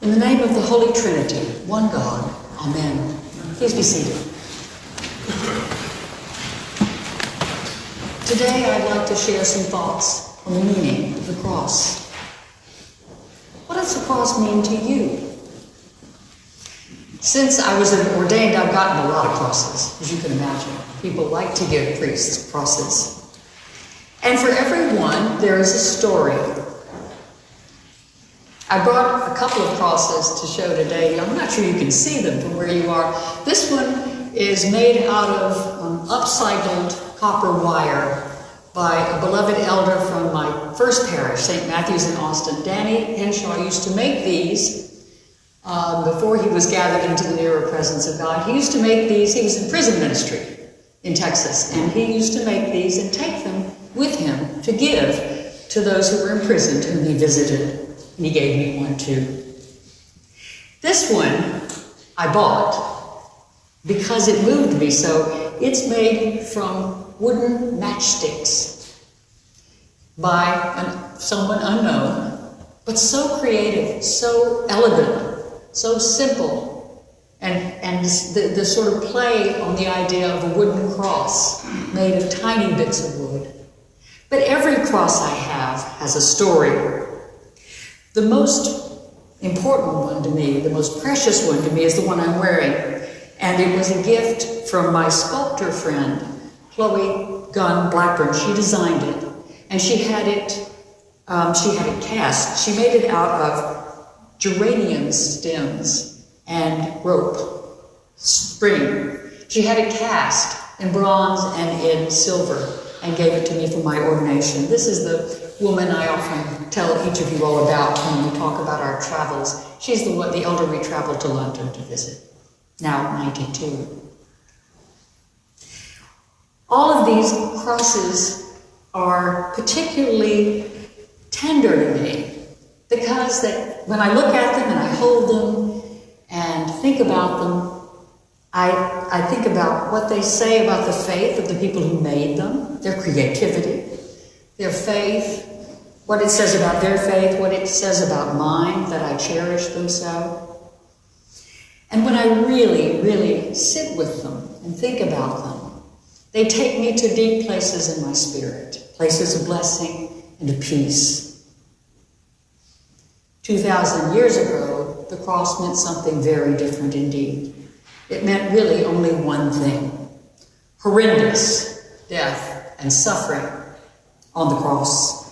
In the name of the Holy Trinity, one God, Amen. Please be seated. Today I'd like to share some thoughts on the meaning of the cross. What does the cross mean to you? Since I was ordained, I've gotten a lot of crosses, as you can imagine. People like to give priests crosses. And for every one, there is a story. I brought a couple of crosses to show today. I'm not sure you can see them from where you are. This one is made out of upcycled copper wire by a beloved elder from my first parish, St. Matthew's in Austin. Danny Henshaw used to make these before he was gathered into the nearer presence of God. He used to make these. He was in prison ministry in Texas, and he used to make these and take them with him to give to those who were imprisoned whom he visited. And he gave me one too. This one I bought because it moved me so. It's made from wooden matchsticks by someone unknown, but so creative, so elegant, so simple, and the sort of play on the idea of a wooden cross made of tiny bits of wood. But every cross I have has a story. The most important one to me, the most precious one to me, is the one I'm wearing. And it was a gift from my sculptor friend, Chloe Gunn Blackburn. She designed it. And she had it cast. She made it out of geranium stems and rope, string. She had it cast in bronze and in silver and gave it to me for my ordination. This is the woman I often tell each of you all about when we talk about our travels. She's the elder we traveled to London to visit, now 92. All of these crosses are particularly tender to me because when I look at them and I hold them and think about them, I think about what they say about the faith of the people who made them, their creativity, their faith, what it says about their faith, what it says about mine, that I cherish them so. And when I really, really sit with them and think about them, they take me to deep places in my spirit, places of blessing and of peace. 2,000 years ago, the cross meant something very different indeed. It meant really only one thing: horrendous death and suffering on the cross.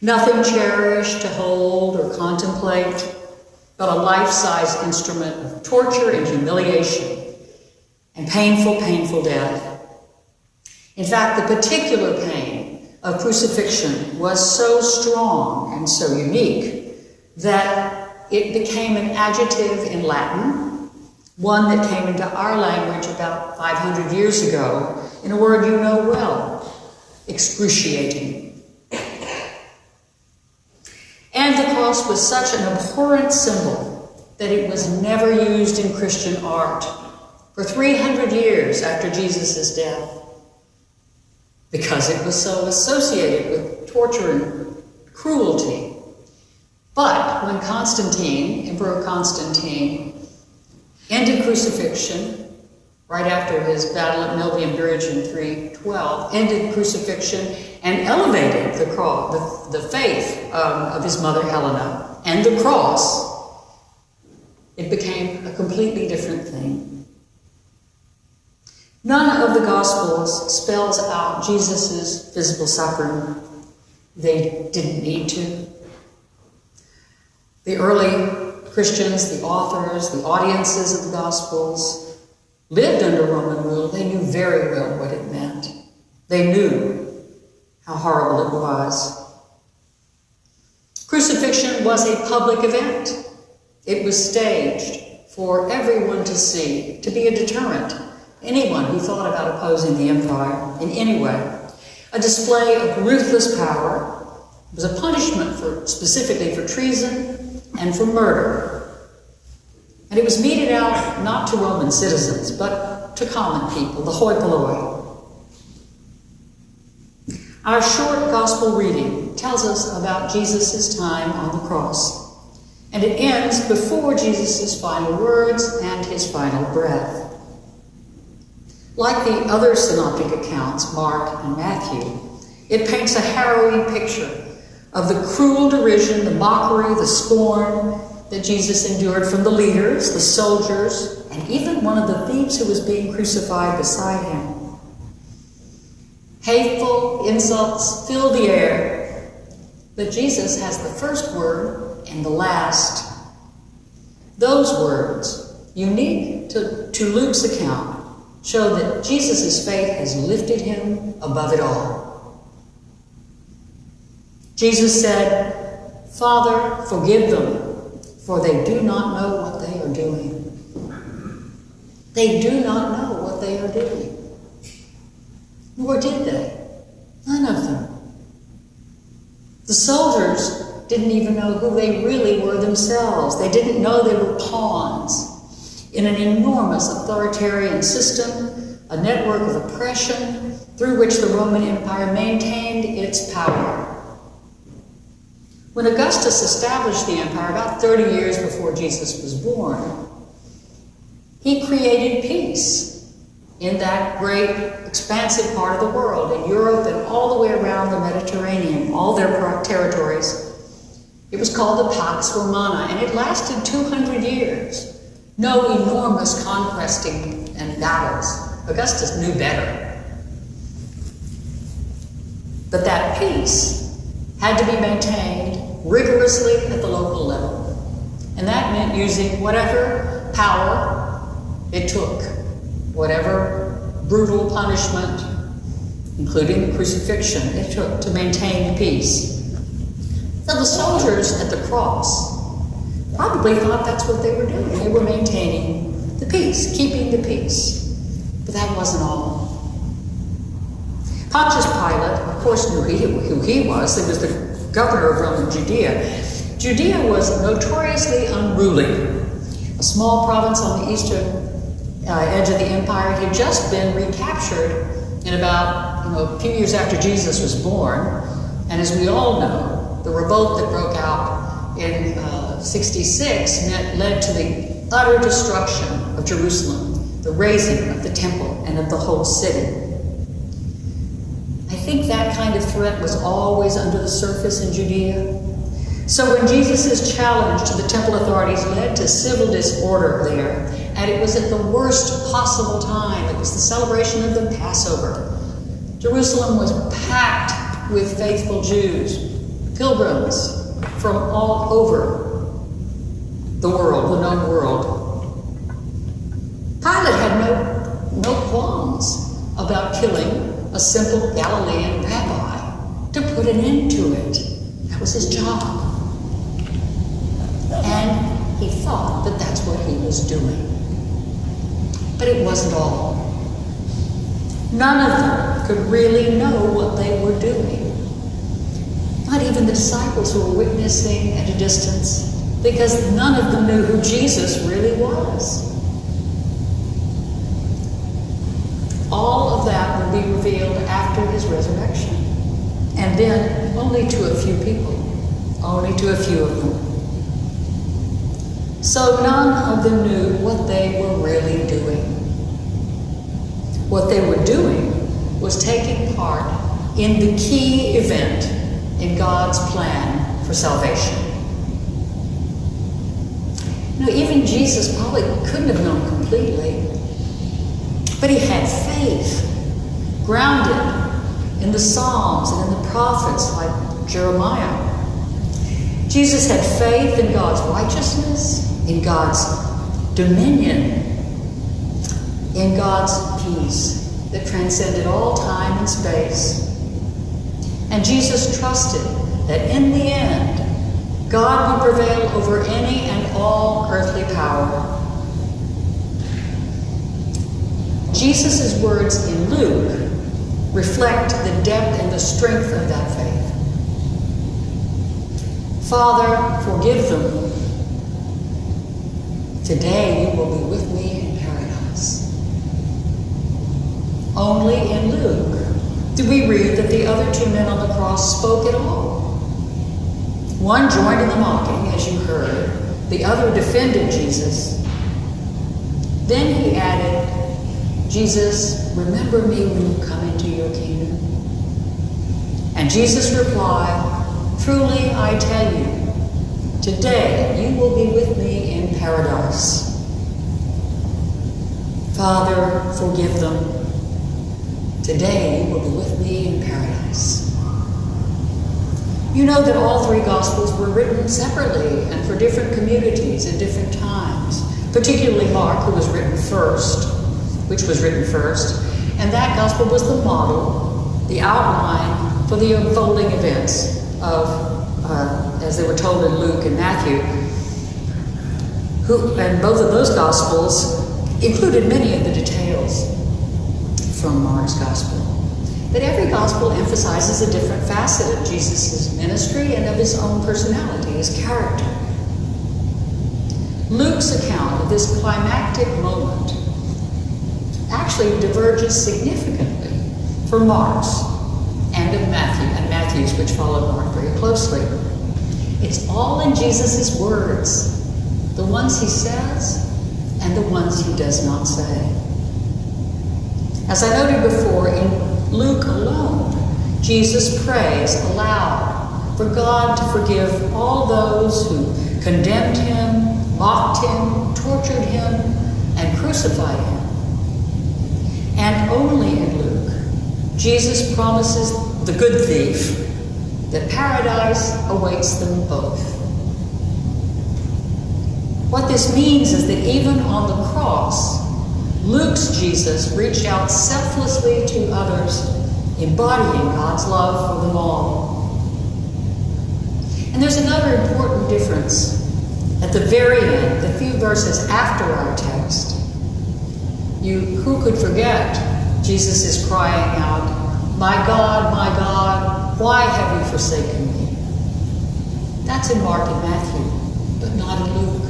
Nothing cherished to hold or contemplate, but a life-size instrument of torture and humiliation and painful, painful death. In fact, the particular pain of crucifixion was so strong and so unique that it became an adjective in Latin, one that came into our language about 500 years ago, in a word you know well: excruciating. And the cross was such an abhorrent symbol that it was never used in Christian art for 300 years after Jesus' death, because it was so associated with torture and cruelty. But when Emperor Constantine, ended crucifixion right after his battle at Milvian Bridge in 312, ended crucifixion and elevated the faith of his mother Helena and the cross, it became a completely different thing. None of the Gospels spells out Jesus' physical suffering. They didn't need to. The early Christians, the authors, the audiences of the Gospels lived under Roman rule. They knew very well what it meant. They knew how horrible it was. Crucifixion was a public event. It was staged for everyone to see, to be a deterrent. Anyone who thought about opposing the empire in any way. A display of ruthless power. It was a punishment specifically for treason and for murder. And it was meted out not to Roman citizens, but to common people, the hoi polloi. Our short gospel reading tells us about Jesus' time on the cross And it ends before Jesus' final words and his final breath. Like the other synoptic accounts, Mark and Matthew, it paints a harrowing picture of the cruel derision, the mockery, the scorn that Jesus endured from the leaders, the soldiers, and even one of the thieves who was being crucified beside him. Hateful insults fill the air, but Jesus has the first word and the last. Those words, unique to Luke's account, show that Jesus' faith has lifted him above it all. Jesus said, "Father, forgive them, for they do not know what they are doing." They do not know what they are doing. Nor did they. None of them. The soldiers didn't even know who they really were themselves. They didn't know they were pawns in an enormous authoritarian system, a network of oppression through which the Roman Empire maintained its power. When Augustus established the empire about 30 years before Jesus was born, he created peace in that great, expansive part of the world, in Europe and all the way around the Mediterranean, all their territories. It was called the Pax Romana, and it lasted 200 years. No enormous conquesting and battles. Augustus knew better. But that peace had to be maintained rigorously at the local level. And that meant using whatever power it took, whatever brutal punishment, including the crucifixion, it took to maintain peace. So the soldiers at the cross probably thought that's what they were doing. They were maintaining the peace, keeping the peace. But that wasn't all. Pontius Pilate, of course, knew who he was. He was the governor of Roman Judea. Judea was notoriously unruly. A small province on the eastern edge of the empire. It had just been recaptured in about a few years after Jesus was born. And as we all know, the revolt that broke out in 66 led to the utter destruction of Jerusalem, the razing of the temple and of the whole city. I think that kind of threat was always under the surface in Judea. So when Jesus' challenge to the temple authorities led to civil disorder there, and it was at the worst possible time, it was the celebration of the Passover. Jerusalem was packed with faithful Jews, pilgrims from all over the world, the known world. Pilate had no qualms about killing a simple Galilean rabbi to put an end to it. That was his job. And he thought that that's what he was doing. But it wasn't all. None of them could really know what they were doing. Not even the disciples who were witnessing at a distance, because none of them knew who Jesus really was. All of that would be revealed after his resurrection. And then only to a few people, only to a few of them. So none of them knew what they were really doing. What they were doing was taking part in the key event in God's plan for salvation. Even Jesus probably couldn't have known completely, but he had faith, grounded in the Psalms and in the prophets like Jeremiah. Jesus had faith in God's righteousness, in God's dominion, in God's peace that transcended all time and space. And Jesus trusted that in the end, God would prevail over any and all earthly power. Jesus' words in Luke reflect the depth and the strength of that faith. Father, forgive them. Today you will be with me in paradise. Only in Luke do we read that the other two men on the cross spoke at all. One joined in the mocking, as you heard, The other defended Jesus. Then he added, Jesus, remember me when you come into your kingdom. And Jesus replied, truly I tell you, today you will be with me in paradise. Father, forgive them. Today you will be with me in paradise. You know that all three Gospels were written separately and for different communities at different times, particularly Mark, which was written first, and that Gospel was the model, the outline for the unfolding events of, as they were told in Luke and Matthew, and both of those Gospels included many of the details from Mark's Gospel. But every Gospel emphasizes a different facet of Jesus' ministry and of his own personality, his character. Luke's account of this climactic moment actually diverges significantly from Mark's and of Matthew's, which followed Mark very closely. It's all in Jesus' words, the ones he says and the ones he does not say. As I noted before, in Luke alone, Jesus prays aloud for God to forgive all those who condemned him, mocked him, tortured him, and crucified him. And only in Luke, Jesus promises the good thief that paradise awaits them both. What this means is that even on the cross, Luke's Jesus reached out selflessly to others, embodying God's love for them all. And there's another important difference. At the very end, the few verses after our text, who could forget Jesus is crying out, my God, why have you forsaken me? That's in Mark and Matthew, but not in Luke.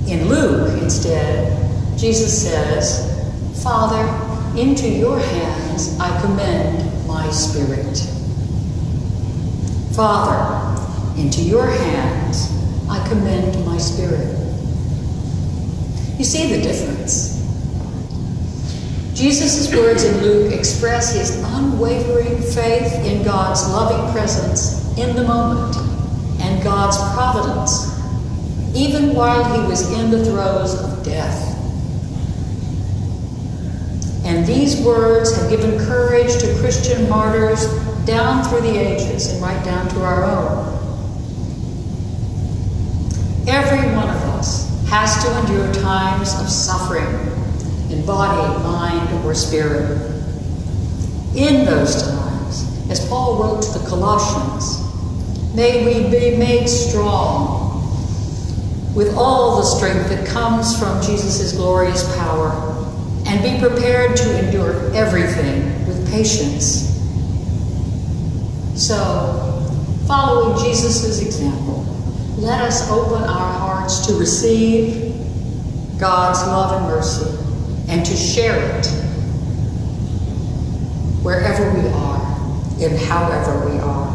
In Luke, instead, Jesus says, Father, into your hands I commend my spirit. Father, into your hands I commend my spirit. You see the difference. Jesus' words in Luke express his unwavering faith in God's loving presence in the moment and God's providence, even while he was in the throes of death. And these words have given courage to Christian martyrs down through the ages and right down to our own. Every one of us has to endure times of suffering in body, mind, or spirit. In those times, as Paul wrote to the Colossians, may we be made strong with all the strength that comes from Jesus' glorious power, and be prepared to endure everything with patience. So, following Jesus' example, let us open our hearts to receive God's love and mercy and to share it wherever we are and however we are,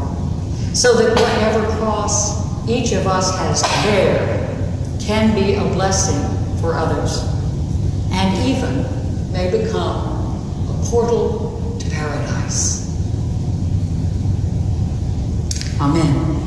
so that whatever cross each of us has to bear can be a blessing for others and even may become a portal to paradise. Amen.